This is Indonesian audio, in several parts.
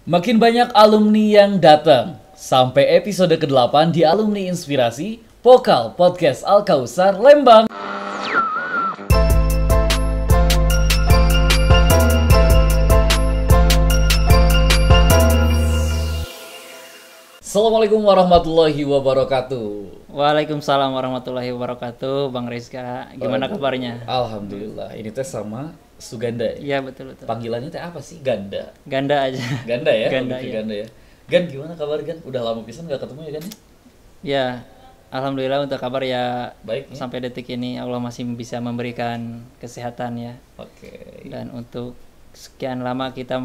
Makin banyak alumni yang datang. Sampai episode ke-8 di Alumni Inspirasi, Vokal Podcast Al-Kausar Lembang. Assalamualaikum warahmatullahi wabarakatuh. Waalaikumsalam warahmatullahi wabarakatuh, Bang Rizka. Gimana kabarnya? Alhamdulillah. Ini teh sama Suganda ya? Iya betul. Panggilannya teh apa sih? Ganda. Ganda aja. Ganda ya? Ganda, Lebih ke ya. Ganda ya. Gan, gimana kabar Gan? Udah lama pisan gak ketemu ya Gan? Ya, alhamdulillah untuk kabar ya. Baik ya? Sampai detik ini Allah masih bisa memberikan kesehatan ya. Oke. Dan untuk sekian lama kita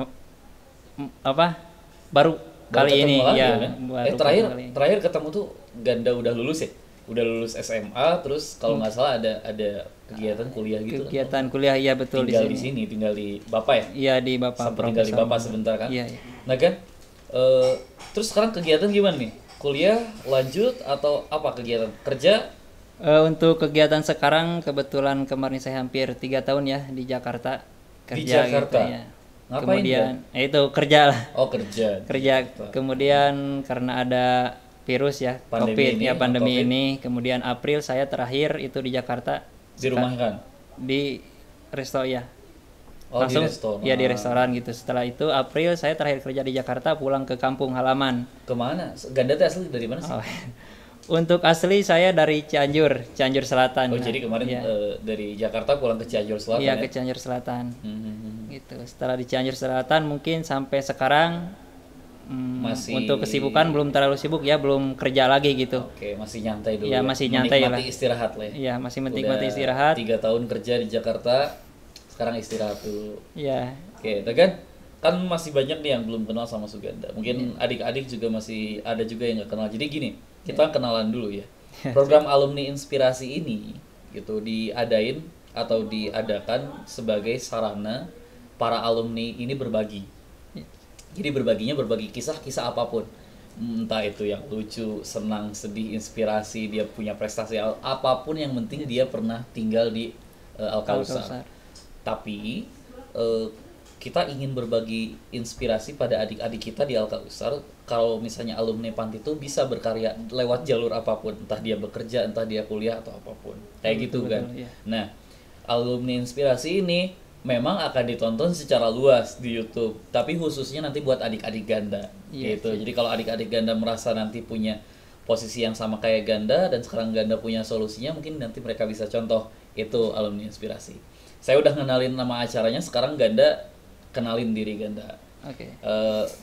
baru Baru kali ketemu ini lagi ya. kan? Baru terakhir kali ini. terakhir ketemu tuh Ganda udah lulus ya? Udah lulus SMA, terus kalau nggak salah ada kegiatan kuliah gitu Kegiatan kuliah iya kan? betul Tinggal di sini. tinggal di Bapak ya? Iya di Bapak Sampai tinggal di Profesor. Bapak sebentar kan? Iya, iya. Nah kan, terus sekarang kegiatan gimana nih? Kuliah lanjut atau apa kegiatan? Kerja? Untuk kegiatan sekarang kebetulan kemarin saya hampir 3 tahun ya di Jakarta Di kerja Jakarta? gitu ya. Ngapain, Kemudian itu kerja lah. Oh kerja. Kerja. Kemudian karena ada virus ya, Pandemi Covid ini, ya pandemi Covid. ini, kemudian April saya terakhir itu di Jakarta Di rumah kan? di resto ya. Oh Langsung di restoran. ya di restoran gitu. Setelah itu April saya terakhir kerja di Jakarta, pulang ke kampung halaman. Kemana? Ganda tuh asli dari mana sih? Oh. Untuk asli saya dari Cianjur Selatan. Oh jadi kemarin Iya. dari Jakarta pulang ke Cianjur Selatan Iya ya? ke Cianjur Selatan. Hmm. Gitu. Setelah di Cianjur Selatan mungkin sampai sekarang Masih- untuk kesibukan belum terlalu sibuk ya, belum kerja lagi gitu. Oke, masih nyantai dulu Iya, ya? masih nyantai Menikmati lah. istirahat lah ya? Iya, masih menikmati Udah istirahat. 3 tahun kerja di Jakarta, sekarang istirahat dulu. Iya. Oke, kan masih banyak nih yang belum kenal sama Suganda. Mungkin Iya. adik-adik juga masih ada juga yang nggak kenal. Jadi gini, Iya. kita kenalan dulu ya. Program alumni inspirasi ini gitu diadain atau diadakan sebagai sarana para alumni ini berbagi. Iya. Jadi berbagi kisah-kisah apapun. Entah itu yang lucu, senang, sedih, inspirasi, dia punya prestasi apapun yang penting dia pernah tinggal di Al-Kausar. Al-Kausar. Tapi kita ingin berbagi inspirasi pada adik-adik kita di Al-Kausar. Kalau misalnya alumni Panti itu bisa berkarya lewat jalur apapun, entah dia bekerja, entah dia kuliah atau apapun. Kayak gitu Betul, kan. iya. Nah, alumni inspirasi ini memang akan ditonton secara luas di YouTube, tapi khususnya nanti buat adik-adik Ganda. Iya, Gitu. Jadi kalau adik-adik Ganda merasa nanti punya posisi yang sama kayak Ganda dan sekarang Ganda punya solusinya, mungkin nanti mereka bisa contoh itu alumni inspirasi. Saya udah kenalin nama acaranya, sekarang Ganda kenalin diri Ganda. Oke.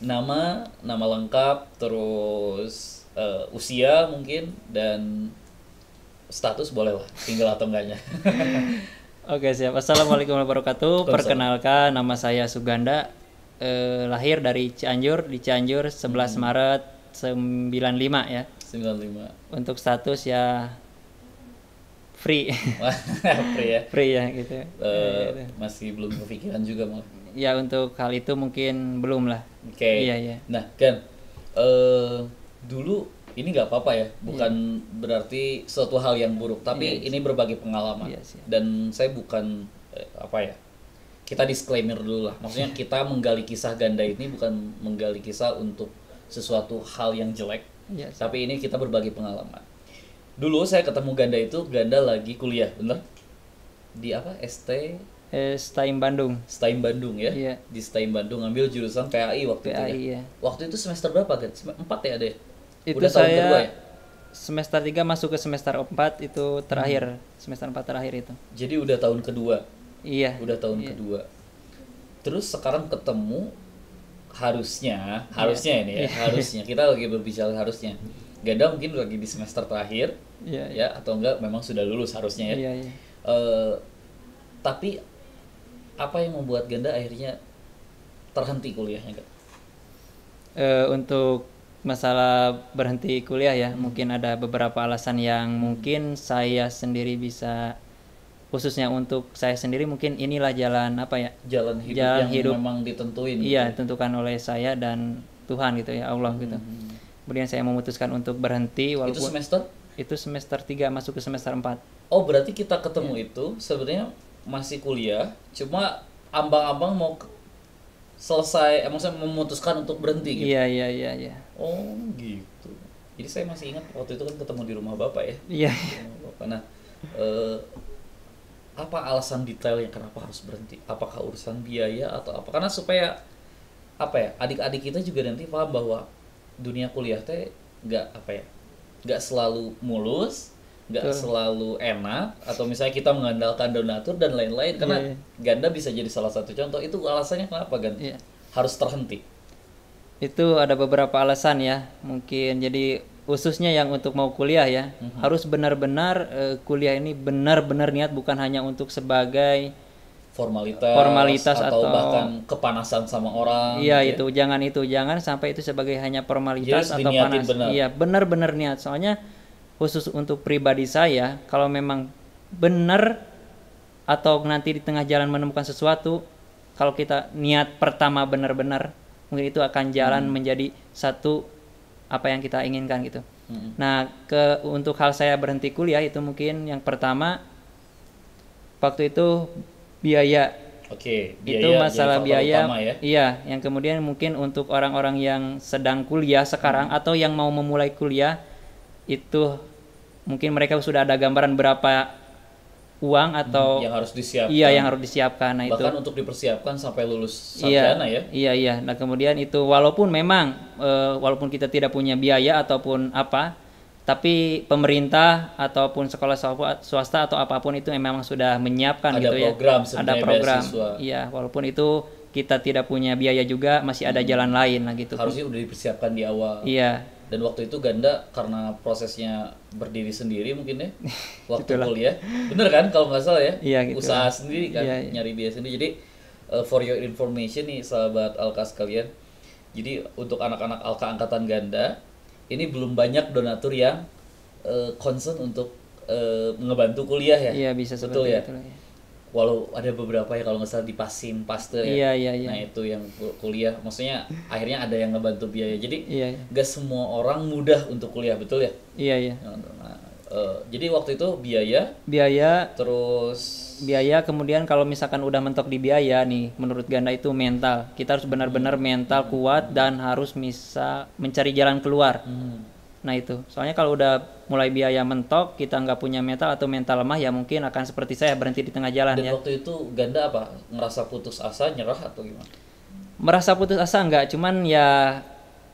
Nama lengkap, terus usia mungkin, dan status boleh lah, tinggal atau enggaknya. Oke, siap. Assalamualaikum warahmatullahi wabarakatuh. Perkenalkan, nama saya Suganda. Lahir dari Cianjur, di Cianjur 11 Maret 95 ya. 95. Untuk status ya free. Wah, Pri ya. Free ya gitu. Masih belum kepikiran juga malah. Ya untuk hal itu mungkin belum lah. Oke. Iya, iya. Nah, kan dulu ini nggak apa-apa ya, bukan berarti suatu hal yang buruk, tapi Iya, ini berbagi pengalaman. Iya, siap. Dan saya bukan apa ya? Kita disclaimer dulu lah. Maksudnya kita menggali kisah Ganda ini bukan menggali kisah untuk sesuatu hal yang jelek, Iya, siap. tapi ini kita berbagi pengalaman. Dulu saya ketemu Ganda itu, Ganda lagi kuliah, bener? Di apa? STIM Bandung. STIM Bandung ya? Iya. Di STIM Bandung ngambil jurusan PAI waktu itu PAI ya? ya. Waktu itu semester berapa kan? 4 ya ada ya? Itu Udah tahun saya kedua ya? semester 3 masuk ke semester 4 itu terakhir. Semester 4 terakhir itu. Jadi udah tahun kedua. Iya. Udah tahun Iya. kedua. Terus sekarang ketemu harusnya ini ya, Iya. harusnya kita lagi berbicara harusnya. Ganda mungkin lagi di semester terakhir Iya. ya, atau enggak memang sudah lulus harusnya ya. Iya, iya. Tapi apa yang membuat Ganda akhirnya terhenti kuliahnya, Kak? Untuk masalah berhenti kuliah ya, mungkin ada beberapa alasan yang mungkin saya sendiri bisa, khususnya untuk saya sendiri mungkin inilah jalan apa ya? Jalan hidup Jalan yang hidup. memang ditentuin gitu Iya, ya? tentukan oleh saya dan Tuhan gitu ya, Allah gitu. Kemudian saya memutuskan untuk berhenti Itu walaupun semester? itu semester 3 masuk ke semester 4. Oh, berarti kita ketemu itu sebenarnya masih kuliah, cuma ambang-ambang mau selesai, maksudnya memutuskan untuk berhenti gitu. Iya, iya, iya, iya. Oh gitu. Jadi saya masih ingat waktu itu kan ketemu di rumah bapak ya. Iya. Di rumah bapak. Nah, eh, apa alasan detailnya kenapa harus berhenti? Apakah urusan biaya atau apa? Karena supaya apa ya, adik-adik kita juga nanti paham bahwa dunia kuliah teh nggak apa ya, nggak selalu mulus, nggak Betul. selalu enak, atau misalnya kita mengandalkan donatur dan lain-lain. Karena Iya, iya. Ganda bisa jadi salah satu contoh. Itu alasannya kenapa Ganda Iya. harus terhenti? Itu ada beberapa alasan ya. Mungkin jadi khususnya yang untuk mau kuliah ya, harus benar-benar kuliah ini benar-benar niat, bukan hanya untuk sebagai Formalitas, formalitas atau atau bahkan kepanasan sama orang iya gitu ya. jangan sampai itu sebagai hanya formalitas Jadi harus atau diniatin panas. benar. Iya, benar-benar niat. Soalnya khusus untuk pribadi saya, kalau memang benar atau nanti di tengah jalan menemukan sesuatu, kalau kita niat pertama benar-benar, mungkin itu akan jalan menjadi satu apa yang kita inginkan gitu. Nah, untuk hal saya berhenti kuliah itu mungkin yang pertama waktu itu biaya. Oke, Itu biaya jadi masalah faktor biaya. utama ya. Iya, yang kemudian mungkin untuk orang-orang yang sedang kuliah sekarang atau yang mau memulai kuliah, itu mungkin mereka sudah ada gambaran berapa uang atau Yang harus disiapkan. iya yang harus disiapkan. Nah, itu Bahkan untuk dipersiapkan sampai lulus iya, sarjana ya. iya. Nah, kemudian itu walaupun memang walaupun kita tidak punya biaya ataupun apa, tapi pemerintah ataupun sekolah swasta atau apapun itu memang sudah menyiapkan Ada gitu ya. program Ada sebenarnya program. beasiswa. Iya, walaupun itu kita tidak punya biaya juga, masih ada jalan lain lah gitu. Harusnya udah dipersiapkan di awal. Iya, Dan waktu itu Ganda karena prosesnya berdiri sendiri mungkin ya waktu kuliah. Bener kan kalau nggak salah ya? Iya, gitu. Usaha sendiri kan, Iya, iya. nyari biaya sendiri. Jadi for your information nih sahabat Alka sekalian. Jadi untuk anak-anak Alka angkatan Ganda, ini belum banyak donatur yang concern untuk ngebantu kuliah ya. iya bisa Betul seperti ya. itu lah ya. Walau ada beberapa ya kalau nggak salah di Pasin, Paste ya. Iya. Nah itu yang kuliah, maksudnya akhirnya ada yang ngebantu biaya. Jadi Iya. nggak semua orang mudah untuk kuliah, betul ya? Iya. Nah, jadi waktu itu biaya, Biaya terus kemudian kalau misalkan udah mentok di biaya nih, menurut Ganda itu mental. Kita harus benar-benar mental kuat dan harus bisa mencari jalan keluar. Nah itu, soalnya kalau udah mulai biaya mentok, kita nggak punya mental atau mental lemah, ya mungkin akan seperti saya berhenti di tengah jalan dan ya. waktu itu Ganda apa? Ngerasa putus asa, nyerah atau gimana? Merasa putus asa nggak, cuman ya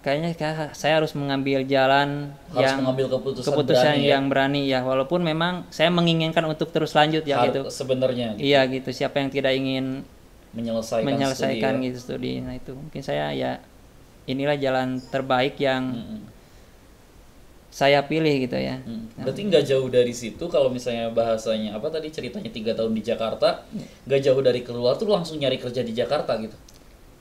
kayaknya saya harus mengambil jalan Harus mengambil keputusan berani ya? yang berani ya, walaupun memang saya menginginkan untuk terus lanjut ya gitu. Sebenarnya Iya gitu, siapa yang tidak ingin menyelesaikan studi ya? gitu studi. Nah itu mungkin saya ya inilah jalan terbaik yang saya pilih gitu ya. Berarti nggak jauh dari situ kalau misalnya bahasanya apa tadi ceritanya 3 tahun di Jakarta, nggak jauh dari keluar tuh langsung nyari kerja di Jakarta gitu?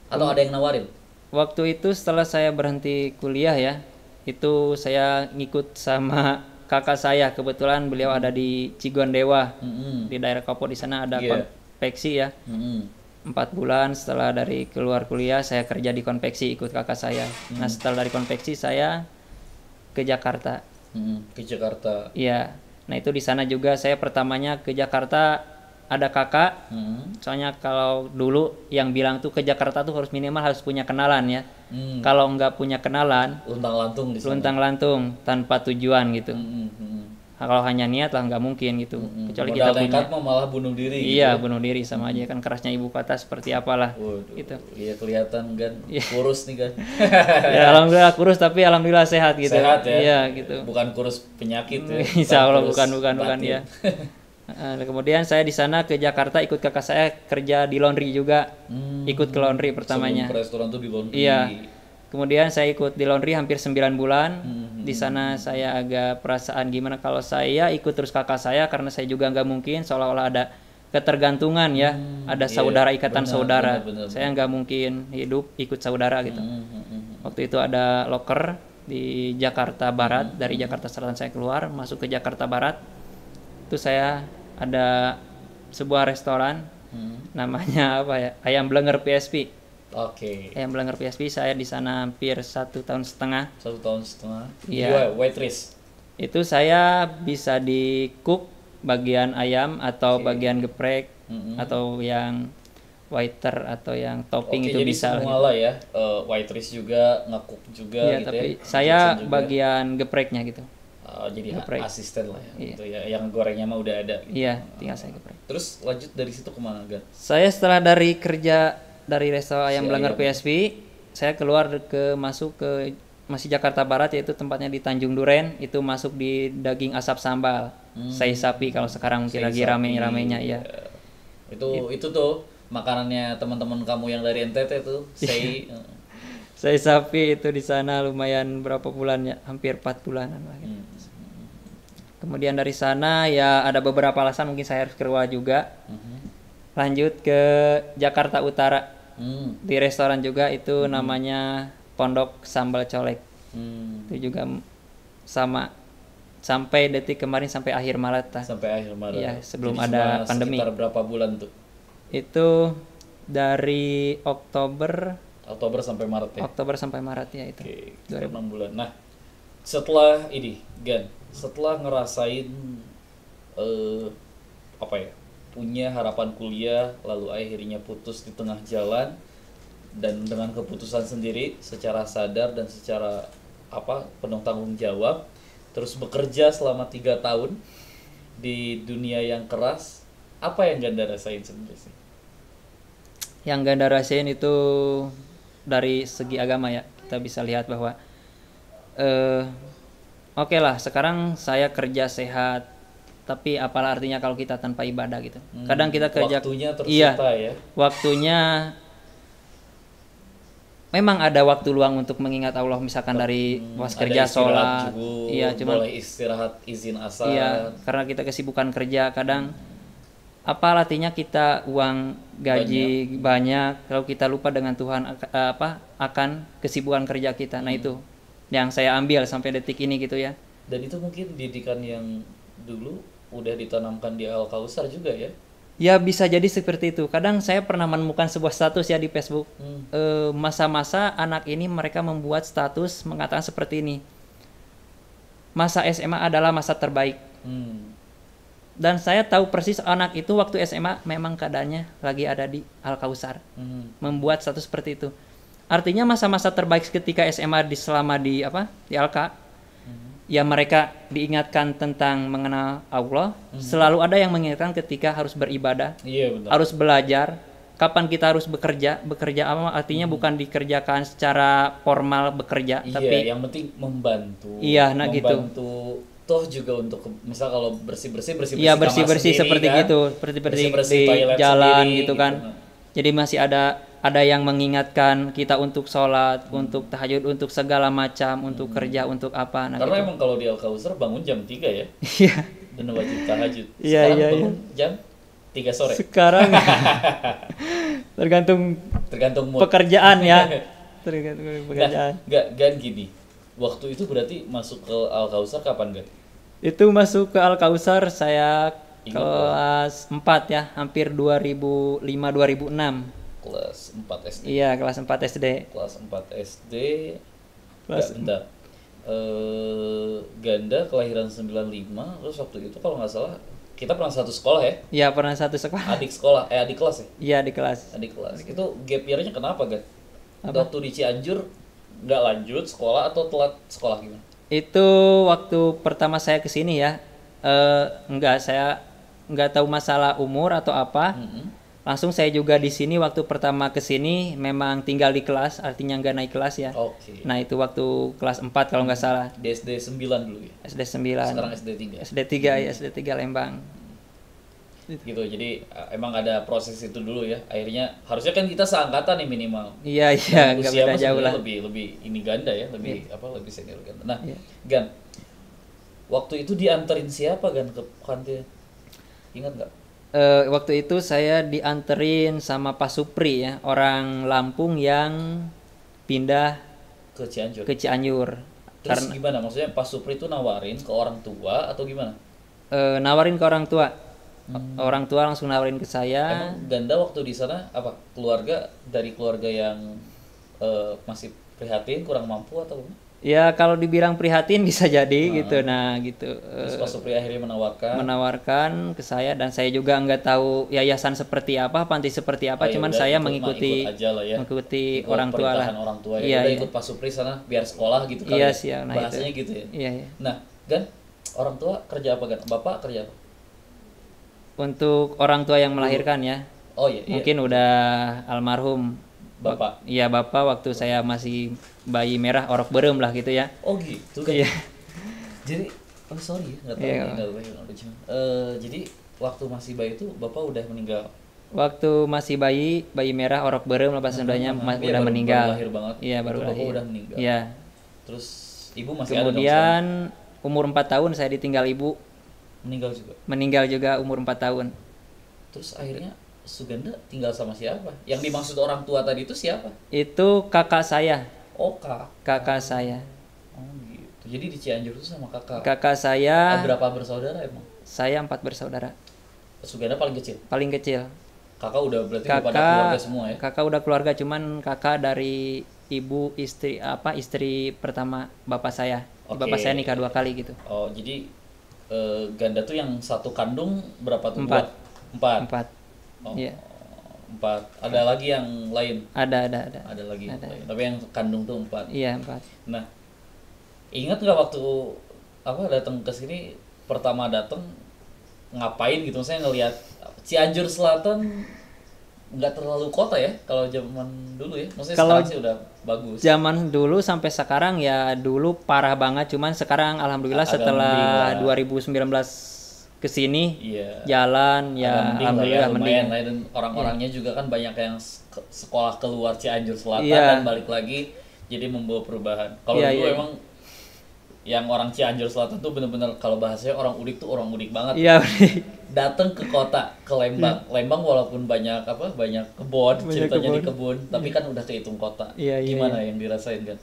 Atau ada yang nawarin? Waktu itu setelah saya berhenti kuliah ya, itu saya ngikut sama kakak saya, kebetulan beliau ada di Cigondewa, di daerah Kopo. Di sana ada konveksi ya. 4 bulan setelah dari keluar kuliah saya kerja di konveksi ikut kakak saya. Nah setelah dari konveksi saya ke Jakarta. Ke Jakarta. Iya. Nah itu di sana juga saya pertamanya ke Jakarta ada kakak. Soalnya kalau dulu yang bilang tuh ke Jakarta tuh harus minimal harus punya kenalan ya. Kalau nggak punya kenalan, luntang-lantung di sana. luntang-lantung tanpa tujuan gitu. Kalau hanya niat lah nggak mungkin gitu. Kecuali kita punya. Mau malah bunuh diri. Iya, gitu. bunuh diri sama aja kan, kerasnya ibu kota seperti apalah. Waduh, gitu. Iya kelihatan kan, kurus nih kan. Ya alhamdulillah kurus, tapi alhamdulillah sehat gitu. Sehat ya. Iya gitu. Bukan kurus penyakit ya. Insya Allah kurus bukan batin. ya. Kemudian saya di sana ke Jakarta ikut kakak saya kerja di laundry juga. Ikut ke laundry pertamanya. Sebelum ke restoran tuh di laundry. Iya. Kemudian saya ikut di laundry hampir 9 bulan. Di sana saya agak perasaan gimana kalau saya ikut terus kakak saya, karena saya juga nggak mungkin seolah-olah ada ketergantungan ya. Ada saudara, ikatan saudara. Saya nggak mungkin hidup ikut saudara gitu. Waktu itu ada loker di Jakarta Barat. Dari Jakarta Selatan saya keluar masuk ke Jakarta Barat. Itu saya ada sebuah restoran namanya apa ya, Ayam Blenger PSP. Oke. Ayam Blenger PSP, saya di sana hampir 1,5 tahun. 1,5 tahun. Iya. Waitress. Itu saya bisa di cook bagian ayam atau bagian geprek atau yang waiter atau yang topping Oke, itu jadi bisa semua gitu. lah ya, waitress juga, nge-cook juga Iya, gitu tapi ya, saya kitchen juga. bagian gepreknya gitu. Jadi Geprek. asisten lah ya, Iya. gitu ya. Yang gorengnya mah udah ada gitu. Iya, tinggal saya geprek. Terus lanjut dari situ kemana, Gan? Saya setelah dari kerja dari resto Si ayam Belanggar ayam. PSV, saya keluar masuk ke masih Jakarta Barat, yaitu tempatnya di Tanjung Duren, itu masuk di daging asap sambal. Sei sapi kalau sekarang mungkin Sei lagi sapi, rame-ramenya ya. Itu tuh makanannya teman-teman kamu yang dari NTT tuh, sei. Sei sapi itu di sana lumayan berapa bulan ya, hampir 4 bulanan lah. Gitu. Kemudian dari sana ya ada beberapa alasan mungkin saya harus keluar juga. Lanjut ke Jakarta Utara. Di restoran juga itu namanya Pondok Sambal Colek. Itu juga sama sampai detik kemarin sampai akhir Maret lah. Sampai akhir Maret. Iya, sebelum Jadi ada cuma pandemi. Sekitar berapa bulan tuh? Itu dari Oktober Sampai Maret ya. Oktober sampai Maret ya itu. Oke, 6 bulan. Nah, setelah ini, Gan, setelah ngerasain apa ya? Punya harapan kuliah lalu akhirnya putus di tengah jalan dan dengan keputusan sendiri secara sadar dan secara penuh tanggung jawab, terus bekerja selama 3 tahun di dunia yang keras, apa yang Ganda rasain sebenarnya sih? Yang Ganda rasain itu dari segi agama ya, kita bisa lihat bahwa oke lah sekarang saya kerja sehat, tapi apalah artinya kalau kita tanpa ibadah gitu. Kadang kita kerja Waktunya iya, tersita ya. waktunya memang ada waktu luang untuk mengingat Allah, misalkan dari pas Ada kerja istirahat sholat, juga, iya cuman boleh istirahat izin asal. iya karena kita kesibukan kerja kadang apa artinya kita uang gaji banyak kalau kita lupa dengan Tuhan akan kesibukan kerja kita. Nah itu yang saya ambil sampai detik ini gitu ya. Dan itu mungkin didikan yang dulu udah ditanamkan di Al-Kausar juga ya. Ya bisa jadi seperti itu. Kadang saya pernah menemukan sebuah status ya di Facebook. Masa-masa anak ini mereka membuat status mengatakan seperti ini. Masa SMA adalah masa terbaik. Dan saya tahu persis anak itu waktu SMA memang keadaannya lagi ada di Al-Kausar. Membuat status seperti itu. Artinya masa-masa terbaik ketika SMA selama di Alka. Ya mereka diingatkan tentang mengenal Allah, selalu ada yang mengingatkan ketika harus beribadah, harus belajar, kapan kita harus bekerja apa artinya bukan dikerjakan secara formal bekerja, tapi yang penting membantu. Iya, nah membantu toh juga untuk misal kalau bersih-bersih iya bersih-bersih seperti kan? Gitu, seperti Bersih-bersih di jalan sendiri, gitu kan. Jadi masih ada yang mengingatkan kita untuk sholat, untuk tahajud, untuk segala macam, untuk kerja, untuk apa. Nah, karena gitu. emang kalau di Al-Kausar bangun jam 3 ya. Iya. Dan wajib tahajud. Iya, Sekarang iya, bangun jam 3 sore. Sekarang tergantung mood. pekerjaan ya. Tergantung pekerjaan. Gan gini. Waktu itu berarti masuk ke Al-Kausar kapan, Gan? Itu masuk ke Al-Kausar saya kelas 4 ya, hampir 2005-2006. Kelas 4 SD. Iya, kelas 4 SD. Kelas 4 SD. Bentar. Ganda kelahiran 95, terus waktu itu kalau nggak salah kita pernah satu sekolah ya? Iya, pernah satu sekolah. Adik kelas ya? Iya, di kelas. Adik kelas. Itu gap year-nya kenapa, Gan? Waktu di Cianjur nggak lanjut sekolah atau telat sekolah gimana? Itu waktu pertama saya ke sini ya. Saya nggak tahu masalah umur atau apa. Langsung saya juga di sini waktu pertama ke sini memang tinggal di kelas, artinya nggak naik kelas ya. Oke. Nah, itu waktu kelas 4 kalau nggak salah. Di SD 9 dulu ya? SD 9. Sekarang SD 3. SD 3 ya, SD 3 Lembang. Gitu, jadi emang ada proses itu dulu ya. Akhirnya harusnya kan kita seangkatan nih minimal. Iya, nggak Usia beda jauh lah. lebih ini Ganda ya, lebih senior Ganda. Nah, Gan, waktu itu dianterin siapa Gan ke kantin? Ingat nggak? Waktu itu saya dianterin sama Pak Supri ya, orang Lampung yang pindah Ke Cianjur. Terus gimana? Maksudnya Pak Supri itu nawarin ke orang tua atau gimana? Nawarin ke orang tua. Orang tua langsung nawarin ke saya. Emang Ganda waktu di sana dari keluarga yang masih prihatin, kurang mampu atau gimana? Ya kalau dibilang prihatin bisa jadi gitu. Nah gitu. Terus Pak Supri akhirnya Menawarkan ke saya dan saya juga nggak tahu yayasan seperti apa, panti seperti oh apa, ya cuman udah saya ikut mah ikut mengikuti aja lah ya. Ikut orang tua lah. perintahan orang tua ya. Iya, Udah iya. ikut Pak Supri sana biar sekolah gitu kali Iya ya. sih, nah Bahasanya itu. gitu ya. Iya, iya. Nah, Gan, orang tua kerja apa Gan? Bapak kerja apa? Untuk orang tua yang melahirkan ya, Oh iya, iya. mungkin udah almarhum. Bapak. Iya bapak waktu saya masih bayi merah orok berem lah gitu ya. Oh gitu kan. Iya. Jadi, oh sorry ya, nggak tahu Iya, nih, nggak nggak lucu. Jadi waktu masih bayi itu bapak udah meninggal. Waktu masih bayi merah orok berem lah bahasa Sundanya Iya, udah baru meninggal. lahir banget. Iya baru Itu bapak lahir. udah meninggal. Iya. Terus ibu masih ada dong sekarang? Kemudian umur 4 tahun saya ditinggal ibu, Meninggal juga. meninggal juga umur 4 tahun. Terus akhirnya Suganda tinggal sama siapa? Yang dimaksud orang tua tadi itu siapa? Itu kakak saya, Oh kak. kakak saya. Oh gitu. Jadi di Cianjur itu sama kakak. Kakak saya, Berapa bersaudara emang? saya 4 bersaudara, Suganda paling kecil. paling kecil. Kakak udah berarti udah pada keluarga semua ya? Kakak udah keluarga, cuman kakak dari ibu istri pertama bapak saya. Oke. Bapak saya nikah 2 kali gitu. Oh jadi Ganda tuh yang satu kandung berapa tuh? 4. Empat. 4. Oh, Iya. 4. Ada lagi yang lain? Ada. Ada lagi yang lain. Tapi yang kandung tuh 4. Iya, 4. Nah, ingat nggak waktu apa datang ke sini pertama datang ngapain gitu? Saya ngelihat Cianjur Selatan nggak terlalu kota ya kalau zaman dulu ya. Maksudnya Kalau sekarang sih udah bagus. Zaman dulu sampai sekarang ya dulu parah banget, cuman sekarang alhamdulillah Agak setelah mending 2019 kesini Iya. jalan Agak ya mending lah ya, alhamdulillah lumayan mending. lah ya. Dan orang-orangnya juga kan banyak yang sekolah keluar Cianjur Selatan Iya. dan balik lagi jadi membawa perubahan. Kalau Iya, dulu iya. emang yang orang Cianjur Selatan tuh bener-bener kalau bahasanya orang udik tuh orang udik banget. Iya. Datang ke kota, ke Lembang. Lembang walaupun banyak kebun, Banyak ceritanya di kebun. kebun, tapi kan udah kehitung kota. Iya, iya, Gimana yang dirasain kan?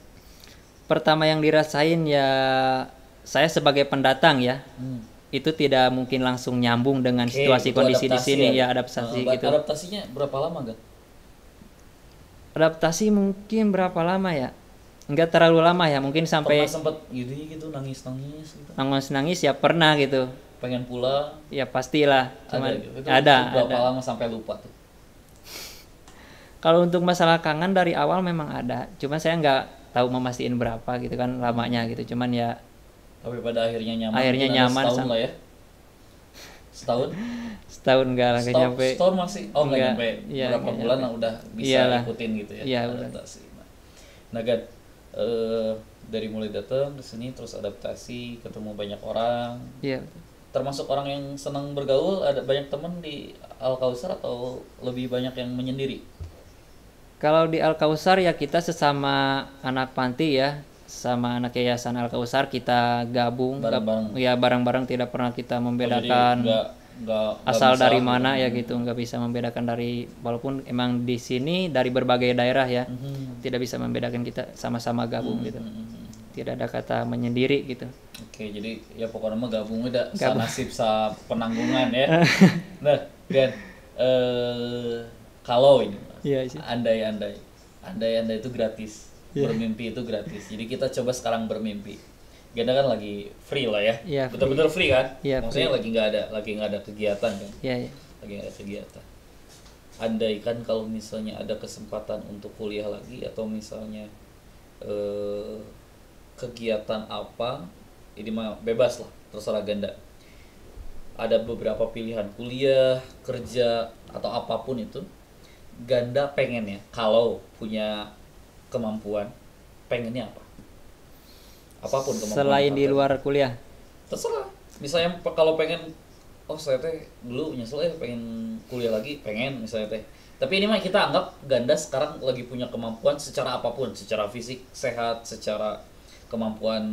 Pertama yang dirasain ya saya sebagai pendatang ya. Itu tidak mungkin langsung nyambung dengan Oke, situasi itu kondisi di adaptasi sini ya? ya adaptasi gitu. Adaptasinya berapa lama kan? Adaptasi mungkin berapa lama ya? Enggak terlalu lama ya, mungkin sampai Pernah sempet gitu nangis-nangis gitu. nangis-nangis ya pernah gitu. Pengen pulang. Ya pastilah. Cuman Gitu. Itu ada. berapa lama sampai lupa tuh? Kalau untuk masalah kangen dari awal memang ada. Cuman saya nggak tahu memastikan berapa gitu kan lamanya gitu. Cuman ya Tapi pada akhirnya nyaman. Akhirnya Mungkin ada nyaman setahun sama- lah ya. Setahun? setahun enggak lah nggak nyampe. Setahun masih. Oh nggak Enggak. nyampe. Iya, Berapa nggak bulan nyampe. lah udah bisa Iyalah. ikutin gitu ya. Iya, benar. Adaptasi. Nah Gad, dari mulai datang ke sini terus adaptasi, ketemu banyak orang. Iya. Betul. Termasuk orang yang senang bergaul, ada banyak teman di Al Kausar atau lebih banyak yang menyendiri? Kalau di Al Kausar ya kita sesama anak panti ya, sama anak yayasan Al Kausar kita gabung Bareng-bareng. ya bareng-bareng, tidak pernah kita Oh, jadi membedakan nggak asal bisa dari gitu. mana ya gitu, nggak bisa membedakan dari, walaupun emang di sini dari berbagai daerah ya, tidak bisa membedakan, kita sama-sama gabung gitu, tidak ada kata menyendiri gitu. Oke, jadi ya pokoknya mah gabung udah Gabung. sanasib sa penanggungan ya. Nah, Gan, kalau ini Iya sih. andai itu gratis, bermimpi itu gratis. Jadi kita coba sekarang bermimpi. Ganda kan lagi free lah ya, Iya, betul-betul free kan? Iya, Maksudnya lagi nggak ada kegiatan kan? Iya, iya. Lagi nggak ada kegiatan. Andai kan kalau misalnya ada kesempatan untuk kuliah lagi atau misalnya kegiatan apa, ini mah bebas lah, terserah Ganda. Ada beberapa pilihan kuliah, kerja atau apapun itu, Ganda pengennya kalau punya kemampuan, pengennya apa? Apapun kemampuan. Selain di apa. luar kuliah. Terserah. Misalnya kalau pengen, oh saya teh dulu nyesel ya pengen kuliah lagi, pengen misalnya teh. Tapi ini mah kita anggap Ganda sekarang lagi punya kemampuan secara apapun, secara fisik sehat, secara kemampuan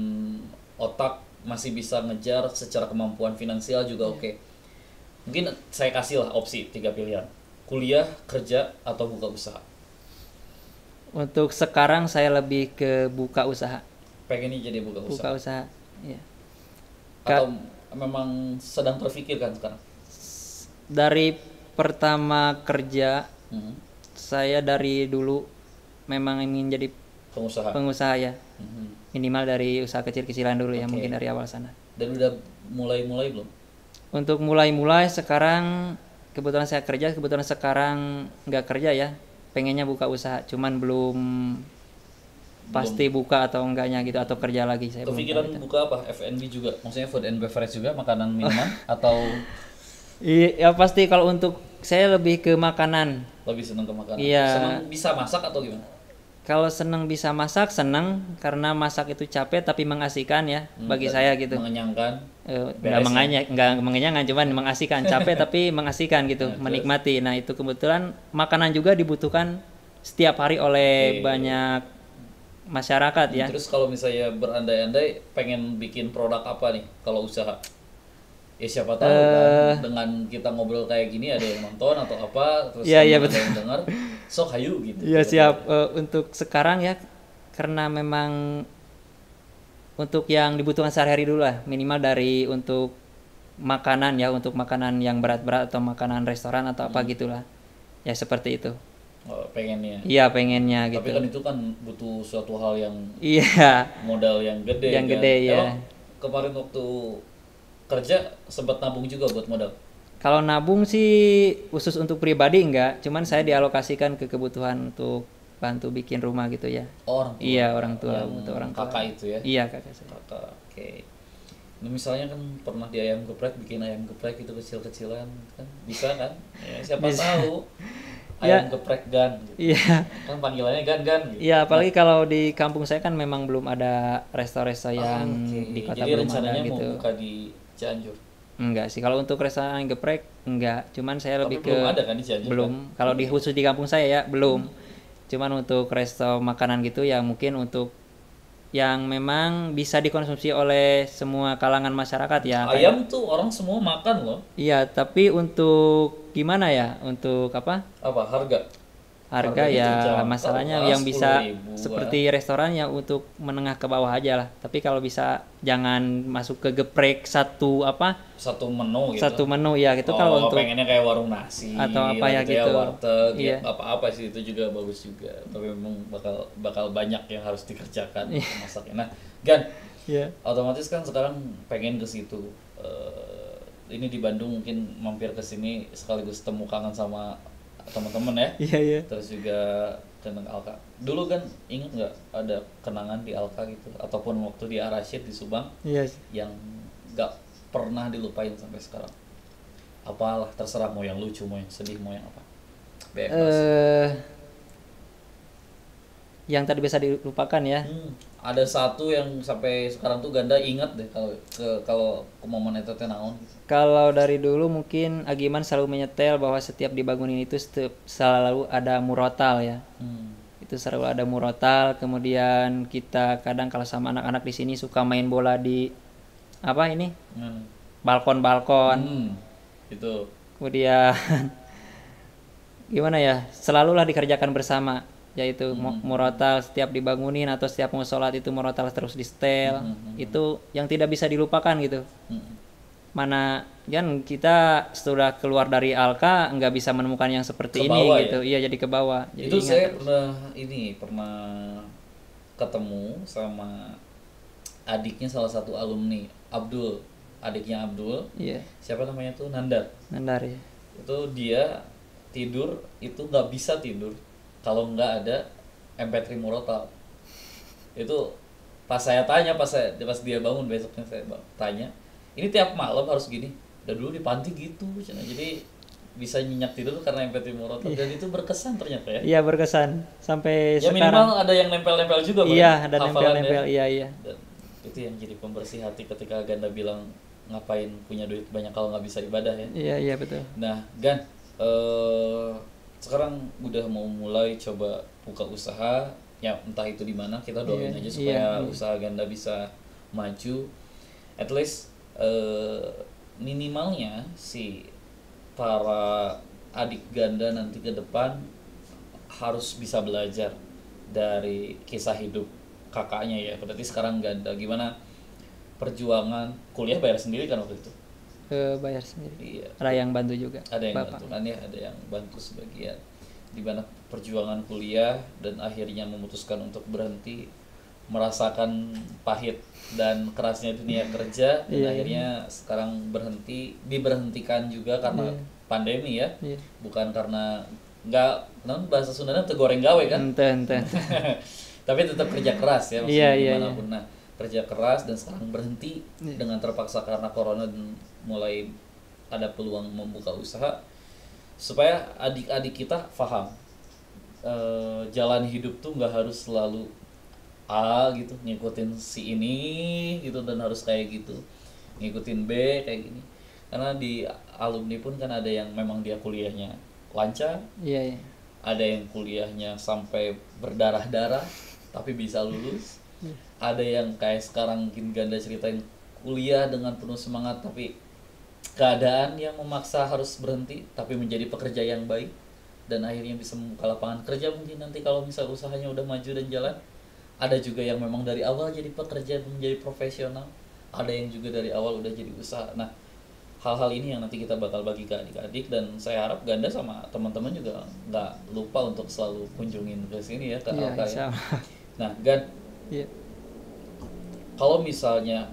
otak masih bisa ngejar, secara kemampuan finansial juga oke. Mungkin saya kasih lah opsi 3 pilihan. Kuliah, kerja, atau buka usaha. Untuk sekarang saya lebih ke buka usaha. Pengennya jadi buka usaha. Buka usaha. Iya. Atau memang sedang terfikirkan sekarang? Dari pertama kerja, Hmm. saya dari dulu memang ingin jadi pengusaha ya. Mhm. Minimal dari usaha kecil-kecilan dulu ya, Oke. mungkin dari awal sana. Dan udah mulai belum? Untuk mulai sekarang kebetulan saya kerja, kebetulan sekarang nggak kerja ya. Pengennya buka usaha, cuman belum pasti buka atau enggaknya gitu, atau kerja lagi saya belum Kepikiran tahu itu. buka apa? F&B juga? Maksudnya food and beverage juga, makanan minuman atau Iya, ya pasti kalau untuk saya lebih ke makanan. lebih seneng ke makanan? Iya. Seneng bisa masak atau gimana? Kalau seneng bisa masak, seneng karena masak itu capek tapi mengasihkan ya bagi Dan saya gitu. mengenyangkan. Nggak mengenyangkan, cuman mengasihkan, capek tapi mengasihkan gitu, Nah, menikmati. Nah itu kebetulan makanan juga dibutuhkan setiap hari oleh Oke. banyak masyarakat ya. Terus kalau misalnya berandai-andai pengen bikin produk apa nih kalau usaha? Ya siapa tahu kan dengan kita ngobrol kayak gini ada yang nonton atau apa, terus Iya, iya, ada betul. yang dengar, sok hayu gitu. Iya siap. Untuk sekarang ya, karena memang untuk yang dibutuhkan sehari-hari dulu lah, minimal dari untuk makanan ya, untuk makanan yang berat-berat atau makanan restoran atau apa gitulah ya, seperti itu. Oh, pengennya. Iya pengennya Tapi gitu. kan itu kan butuh suatu hal yang Iya modal yang gede yang kan. gede ya. Emang kemarin waktu kerja sempat nabung juga buat modal. Kalau nabung sih khusus untuk pribadi enggak, cuman saya dialokasikan ke kebutuhan untuk bantu bikin rumah gitu ya. Oh, orang tua. Iya orang tua, Yang untuk orang tua. kakak itu ya. Iya kakak saya. Kakak. Oke. Nah, misalnya kan pernah di ayam geprek bikin ayam geprek itu kecil-kecilan kan bisa kan? Ya, siapa Bisa. tahu Ya. ayam geprek gan gitu. Iya. Kan panggilannya gan gitu. Iya apalagi kalau di kampung saya kan memang belum ada resto-resto yang Oke. di kota Jadi belum ada rencananya mau gitu. buka di Cianjur. Enggak sih, kalau untuk restoran geprek enggak, cuman saya Tapi lebih ke belum ada kan di Cianjur? belum. Kan? Kalau di khusus di kampung saya ya belum. Cuman untuk resto makanan gitu ya mungkin untuk yang memang bisa dikonsumsi oleh semua kalangan masyarakat ya. Ayam tuh orang semua makan loh. Iya, tapi untuk gimana ya? Untuk apa? Apa harga? Harga Harganya ya terjangkau masalahnya lah, yang bisa 10.000-an. seperti restoran yang untuk menengah ke bawah aja lah. Tapi kalau bisa jangan masuk ke geprek satu apa? Satu menu gitu. Satu menu ya gitu. Oh, kalau untuk pengennya kayak warung nasi atau apa ya gitu gitu. warteg Iya. ya apa-apa sih itu juga bagus juga. Tapi memang bakal banyak yang harus dikerjakan masaknya. Nah, Gan, Iya. otomatis kan sekarang pengen ke situ. Ini di Bandung mungkin mampir ke sini sekaligus temu kangen sama teman-teman ya. Iya, iya. Terus juga tentang Alka. Dulu kan inget nggak ada kenangan di Alka gitu ataupun waktu di Ar-Rasyid di Subang Iya. yang nggak pernah dilupain sampai sekarang? Apalah terserah mau yang lucu, mau yang sedih, mau yang apa. Bebas. Yang tadi bisa dilupakan ya. Ada satu yang sampai sekarang tuh Ganda ingat deh kalau ke momen itu teh naon gitu. Kalau dari dulu mungkin Agiman selalu menyetel bahwa setiap dibangunin itu selalu ada murotal ya. Itu selalu ada murotal. Kemudian kita kadang kalau sama anak-anak di sini suka main bola di apa ini? Balkon-balkon. Itu. Kemudian gimana ya? Selalulah dikerjakan bersama, yaitu murotal setiap dibangunin atau setiap mau sholat itu murotal terus di setel. Itu yang tidak bisa dilupakan gitu. Mana kan kita sudah keluar dari Alka nggak bisa menemukan yang seperti ini Kebawa gitu. Iya jadi ke bawah. Jadi Itu ingat saya terus. pernah ketemu sama adiknya salah satu alumni, Abdul, adiknya Abdul. Iya, Siapa namanya tuh? Nandar. Nandar ya. Itu dia tidur itu nggak bisa tidur kalau nggak ada MP3 Murotal. Itu pas saya tanya pas dia bangun besoknya saya tanya, ini tiap malam harus gini? Udah dulu di panti gitu, jadi bisa nyenyak tidur karena MP3 Murotal. Dan itu berkesan ternyata ya. Iya berkesan sampai Ya sekarang. minimal ada yang nempel-nempel juga Bang, Iya ada hafalannya. nempel-nempel. Iya iya. Dan itu yang jadi pembersih hati ketika Ganda bilang ngapain punya duit banyak kalau nggak bisa ibadah ya. Iya iya betul. Nah, Gan, sekarang udah mau mulai coba buka usaha, ya entah itu di mana, kita doain Iya, aja supaya iya. usaha Ganda bisa maju. At least minimalnya si para adik Ganda nanti ke depan harus bisa belajar dari kisah hidup kakaknya ya. Berarti sekarang Ganda gimana perjuangan kuliah bayar sendiri kan waktu itu? Bayar sendiri. Iya. Ada yang bantu juga. Ada yang Bapak. bantu kan ya, ada yang bantu sebagian. di mana perjuangan kuliah dan akhirnya memutuskan untuk berhenti, merasakan pahit dan kerasnya dunia kerja dan Iya. akhirnya sekarang diberhentikan juga karena pandemi ya, bukan karena nggak, non bahasa Sundanya tegoreng gawe kan, Ente. tapi tetap kerja keras ya Iya, maksudnya iya, dimanapun. Nah, kerja keras dan sekarang berhenti dengan terpaksa karena corona dan mulai ada peluang membuka usaha supaya adik-adik kita paham jalan hidup tuh nggak harus selalu A gitu, ngikutin si ini gitu dan harus kayak gitu, ngikutin B kayak gini. Karena di alumni pun kan ada yang memang dia kuliahnya lancar, Iya. ada yang kuliahnya sampai berdarah-darah tapi bisa lulus, ada yang kayak sekarang mungkin Ganda ceritain kuliah dengan penuh semangat tapi keadaan yang memaksa harus berhenti tapi menjadi pekerja yang baik dan akhirnya bisa membuka lapangan kerja mungkin nanti kalau misal usahanya udah maju dan jalan. Ada juga yang memang dari awal jadi pekerja menjadi profesional, ada yang juga dari awal udah jadi usaha. Nah, hal-hal ini yang nanti kita bakal bagi ke adik-adik dan saya harap Ganda sama teman-teman juga nggak lupa untuk selalu kunjungin ke sini ya, ke Iya, Alka ya. insyaallah. Nah, Gan, Iya. kalau misalnya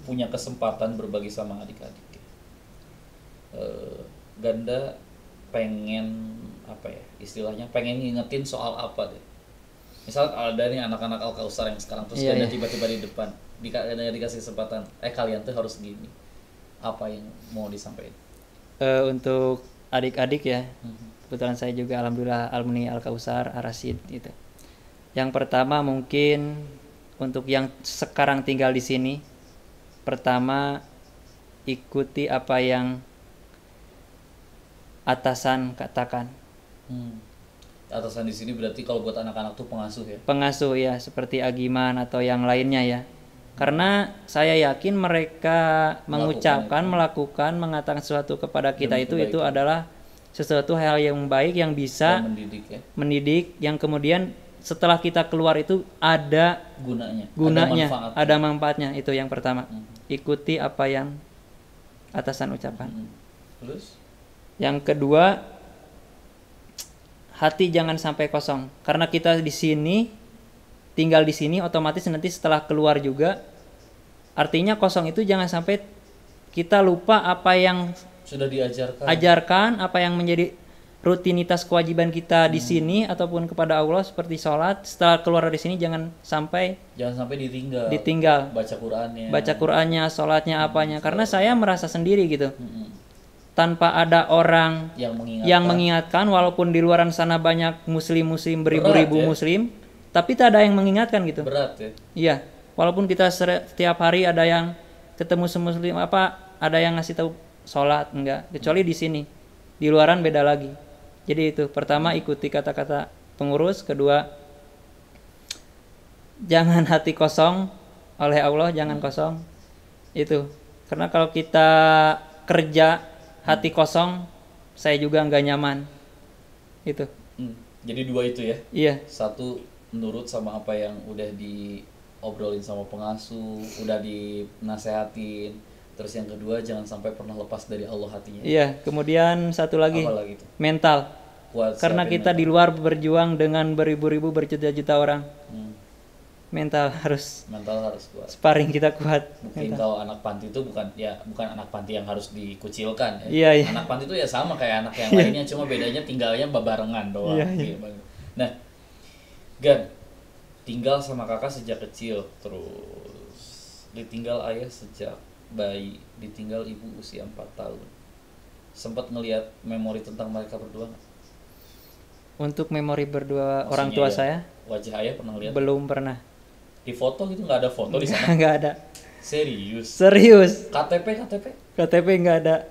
punya kesempatan berbagi sama adik-adik, Ganda pengen apa ya istilahnya, pengen ngingetin soal apa deh? Misal ada nih anak-anak Al-Kausar yang sekarang terus Iya, Ganda iya. tiba-tiba di depan, dikasih kesempatan, kalian tuh harus gini, apa yang mau disampaikan? Untuk adik-adik ya, kebetulan saya juga alhamdulillah alumni Al-Kausar Ar-Rasyid gitu. Yang pertama mungkin untuk yang sekarang tinggal di sini, pertama ikuti apa yang atasan katakan. Atasan di sini berarti kalau buat anak-anak tuh pengasuh ya. Pengasuh ya, seperti Agiman atau yang lainnya ya. Karena saya yakin mereka melakukan, mengatakan sesuatu kepada kita Demi itu kebaikan. adalah sesuatu hal yang baik yang bisa Dan mendidik ya, mendidik, yang kemudian setelah kita keluar itu ada gunanya, ada manfaatnya. Itu yang pertama. Hmm. Ikuti apa yang atasan ucapkan. Terus Yang kedua, hati jangan sampai kosong. Karena kita di sini, tinggal di sini, otomatis nanti setelah keluar juga, artinya kosong itu jangan sampai kita lupa apa yang sudah diajarkan. ajarkan, apa yang menjadi rutinitas kewajiban kita di sini ataupun kepada Allah seperti sholat. Setelah keluar dari sini jangan sampai ditinggal. Baca Qur'annya, sholatnya, apanya. Karena saya merasa sendiri gitu. Tanpa ada orang yang mengingatkan, walaupun di luaran sana banyak muslim beribu-ribu muslim, tapi tak ada yang mengingatkan gitu. Berat ya. Iya, walaupun kita setiap hari ada yang ketemu semuslim ada yang ngasih tahu sholat enggak, kecuali di sini. Di luaran beda lagi. Jadi itu, pertama ikuti kata-kata pengurus, kedua jangan hati kosong oleh Allah, jangan kosong. Itu. Karena kalau kita kerja hati kosong, saya juga enggak nyaman. Itu. Jadi dua itu ya. Iya. Satu, nurut sama apa yang udah diobrolin sama pengasuh, udah dinasehatin. Terus yang kedua, jangan sampai pernah lepas dari Allah hatinya. Iya, kemudian satu lagi, apalagi itu? mental. Kuat, karena kita mental. Di luar berjuang dengan beribu-ribu, berjuta-juta orang. Mental harus kuat. Sparring kita kuat. Mungkin kalau anak panti itu bukan anak panti yang harus dikucilkan ya. Iya. Anak panti itu ya sama kayak anak yang lainnya, cuma bedanya tinggalnya barengan doang. Iya. Nah, Gan, tinggal sama kakak sejak kecil, terus ditinggal ayah sejak bayi, ditinggal ibu usia 4 tahun. Sempat ngelihat memori tentang mereka berdua nggak? Untuk memori berdua. Maksudnya orang tua saya wajah ayah pernah lihat? Belum pernah. Di foto gitu nggak ada foto di sana? Nggak ada. Serius. KTP nggak ada.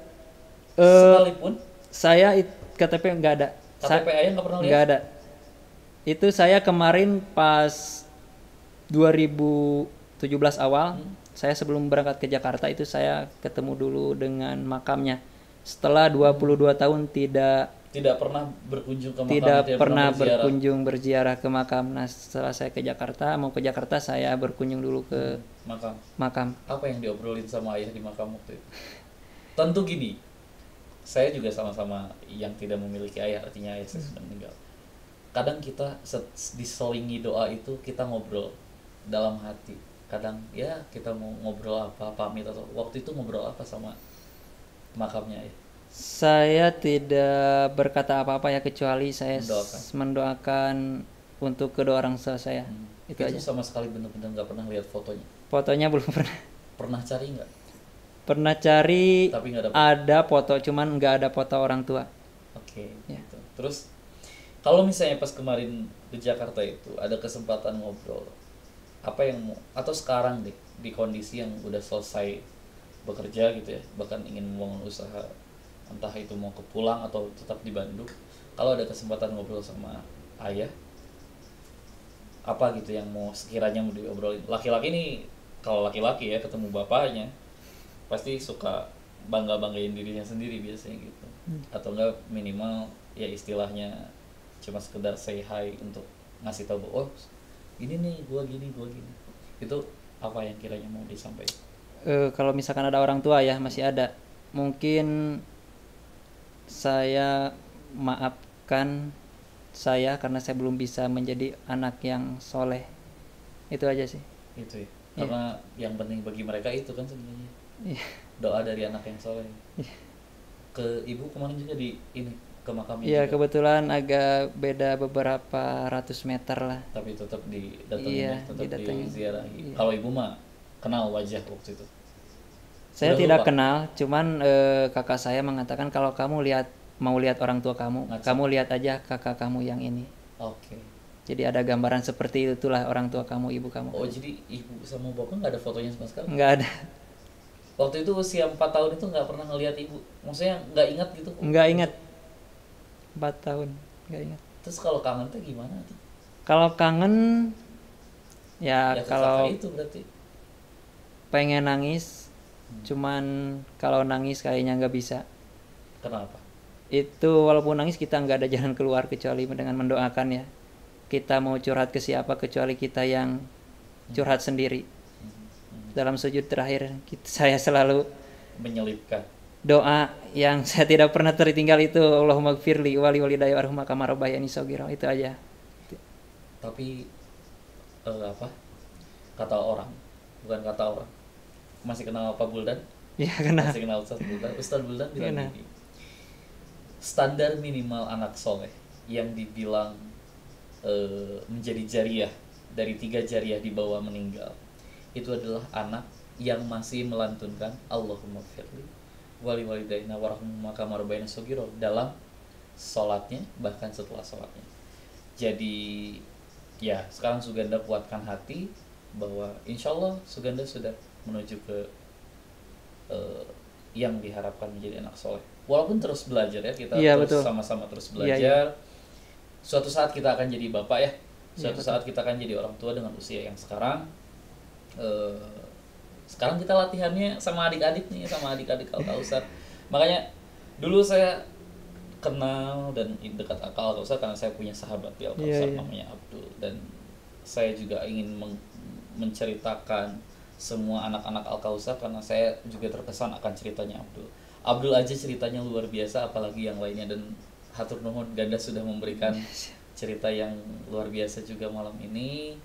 Sekalipun saya KTP nggak ada. KTP ayah nggak pernah lihat? Nggak ada. Itu saya kemarin pas 2017 awal, saya sebelum berangkat ke Jakarta itu saya ketemu dulu dengan makamnya. Setelah 22 tahun tidak pernah berkunjung ke makam, tidak pernah berkunjung berziarah ke makam. Nah, setelah saya mau ke Jakarta, saya berkunjung dulu ke makam. Apa yang diobrolin sama ayah di makam waktu itu? Tentu gini, saya juga sama-sama yang tidak memiliki ayah, artinya ayah saya sudah meninggal. kadang kita diselingi doa itu kita ngobrol dalam hati. Kadang ya kita mau ngobrol apa, pamit atau waktu itu ngobrol apa sama makamnya ya. Saya tidak berkata apa-apa ya, kecuali saya Mendoakan. mendoakan untuk kedua orang tua saya. Itu aja. sama sekali bener-bener nggak pernah lihat fotonya. Fotonya belum pernah. Pernah cari nggak? Pernah cari, Tapi nggak dapet. ada foto, cuman nggak ada foto orang tua. Oke. Ya. Gitu. Terus kalau misalnya pas kemarin di Jakarta itu ada kesempatan ngobrol, apa yang mau, atau sekarang deh di kondisi yang udah selesai bekerja gitu ya, bahkan ingin membangun usaha, entah itu mau ke pulang atau tetap di Bandung, kalau ada kesempatan ngobrol sama ayah, apa gitu yang mau sekiranya mau diobrolin? Laki-laki nih, kalau laki-laki ya ketemu bapaknya pasti suka banggain dirinya sendiri biasanya gitu, atau enggak minimal ya istilahnya cuma sekedar say hi untuk ngasih tahu, oh ini nih gua gini itu apa yang kiranya mau disampaikan? Kalau misalkan ada orang tua ya, masih ada, mungkin saya maafkan saya karena saya belum bisa menjadi anak yang soleh. Itu aja sih. Itu ya, karena yang penting bagi mereka itu kan sebenarnya Iya. doa dari anak yang soleh. Ke ibu kemarin juga di ini ke makamnya Iya, juga, kebetulan agak beda beberapa ratus meter lah. tapi tetap didatengin Iya, ya, tetap didatengin. diziarahi. Iya. Kalau ibu mah kenal wajah waktu itu. Saya Udah tidak lupa? kenal, cuman kakak saya mengatakan kalau kamu mau lihat orang tua kamu, Ngaca. kamu lihat aja kakak kamu yang ini. Oke. Jadi ada gambaran seperti itulah orang tua kamu, ibu kamu. Oh jadi ibu sama bapak nggak ada fotonya sama sekali? Nggak ada, Waktu itu usia 4 tahun itu nggak pernah ngelihat ibu, maksudnya nggak ingat gitu? nggak ingat. 4 tahun, nggak ingat. Terus kalau kangen tuh gimana tuh? Kalau kangen, ya Ya ke kalau kakak itu berarti. pengen nangis, cuman kalau nangis kayaknya nggak bisa. Kenapa? Itu walaupun nangis kita nggak ada jalan keluar kecuali dengan mendoakan ya. Kita mau curhat ke siapa kecuali kita yang curhat sendiri. Dalam sujud terakhir saya selalu Menyelipkan. doa yang saya tidak pernah tertinggal itu, Allahumma gfirli wali walidayya warhamhuma kama rabbayani shaghira. Itu aja. Tapi apa? Kata orang, bukan kata orang. Masih kenal Pak Buldan? Ya karena Masih kenal Ustaz Buldan? Ustaz Buldan bilang Kenal. gini, standar minimal anak soleh yang dibilang menjadi jariah dari 3 jariah di bawah meninggal, itu adalah anak yang masih melantunkan Allahumma firli wali walidayna warhamhuma kama rabbayana shaghira dalam sholatnya, bahkan setelah sholatnya. Jadi ya sekarang Suganda kuatkan hati bahwa insya Allah Suganda sudah menuju ke yang diharapkan menjadi anak soleh. Walaupun terus belajar ya, kita Iya, terus betul. sama-sama terus Iya, belajar. Suatu saat kita akan jadi bapak ya. Iya, Suatu betul. saat kita akan jadi orang tua dengan usia yang sekarang. Sekarang kita latihannya sama adik-adik nih, sama adik-adik Al-Kausar. Makanya dulu saya kenal dan dekat Al-Kausar karena saya punya sahabat di Al-Kausar Iya, iya. namanya Abdul, dan saya juga ingin menceritakan semua anak-anak Al-Kausar karena saya juga terkesan akan ceritanya Abdul. Abdul aja ceritanya luar biasa, apalagi yang lainnya, dan hatur nuhun Ganda sudah memberikan cerita yang luar biasa juga malam ini.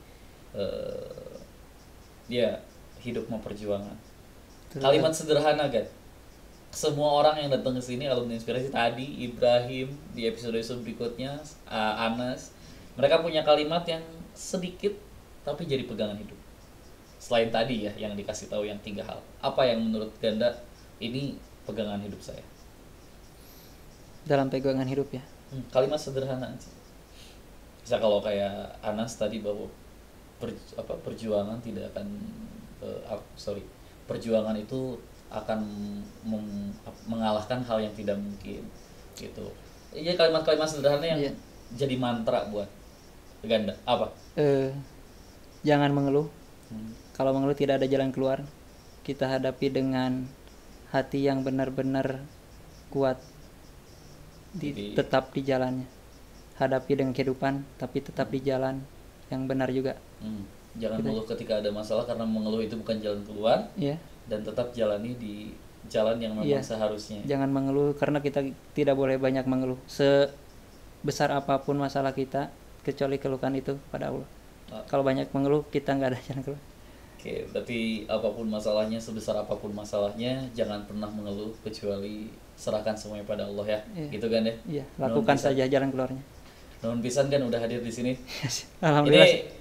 Ya hidup mau perjuangan. Kalimat sederhana kan. Semua orang yang datang ke sini alumni inspirasi tadi, Ibrahim di episode berikutnya, Anas, mereka punya kalimat yang sedikit tapi jadi pegangan hidup. Selain tadi ya yang dikasih tahu yang 3 hal, apa yang menurut Ganda ini pegangan hidup saya? Dalam pegangan hidup ya. Kalimat sederhana aja. Bisa kalau kayak Anas tadi bahwa perjuangan tidak akan perjuangan itu akan mengalahkan hal yang tidak mungkin gitu. Iya, kalimat-kalimat sederhana yang Iya. jadi mantra buat Ganda apa? Jangan mengeluh. Kalau mengeluh tidak ada jalan keluar. Kita hadapi dengan hati yang benar-benar kuat, Jadi- tetap di jalannya. Hadapi dengan kehidupan, tapi tetap di jalan yang benar juga. Jangan Gitu. mengeluh ketika ada masalah, karena mengeluh itu bukan jalan keluar, Ya, dan tetap jalani di jalan yang memang Iya. seharusnya. jangan mengeluh karena kita tidak boleh banyak mengeluh. Sebesar apapun masalah kita, kecuali keluhkan itu pada Allah. Ah. Kalau banyak mengeluh kita nggak ada jalan keluar. Oke, berarti apapun masalahnya, sebesar apapun masalahnya, jangan pernah mengeluh kecuali serahkan semuanya pada Allah ya. Iya. Gitu kan ya? Iya, Nuhun lakukan pisan. saja jalan keluarnya. Nuhun pisan kan udah hadir di sini. Alhamdulillah. Ini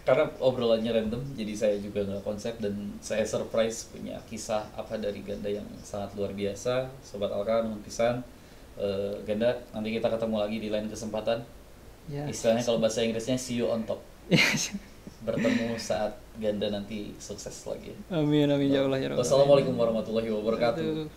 karena obrolannya random, jadi saya juga nggak konsep dan saya surprise punya kisah apa dari Ganda yang sangat luar biasa. Sobat Alka, nuhun pisan. Ganda, nanti kita ketemu lagi di lain kesempatan. Ya. Istilahnya kalau bahasa Inggrisnya see you on top. Bertemu saat Ganda nanti sukses lagi. Amin amin ya Allah ya Rabbal alamin. Wassalamualaikum warahmatullahi wabarakatuh. Aduh.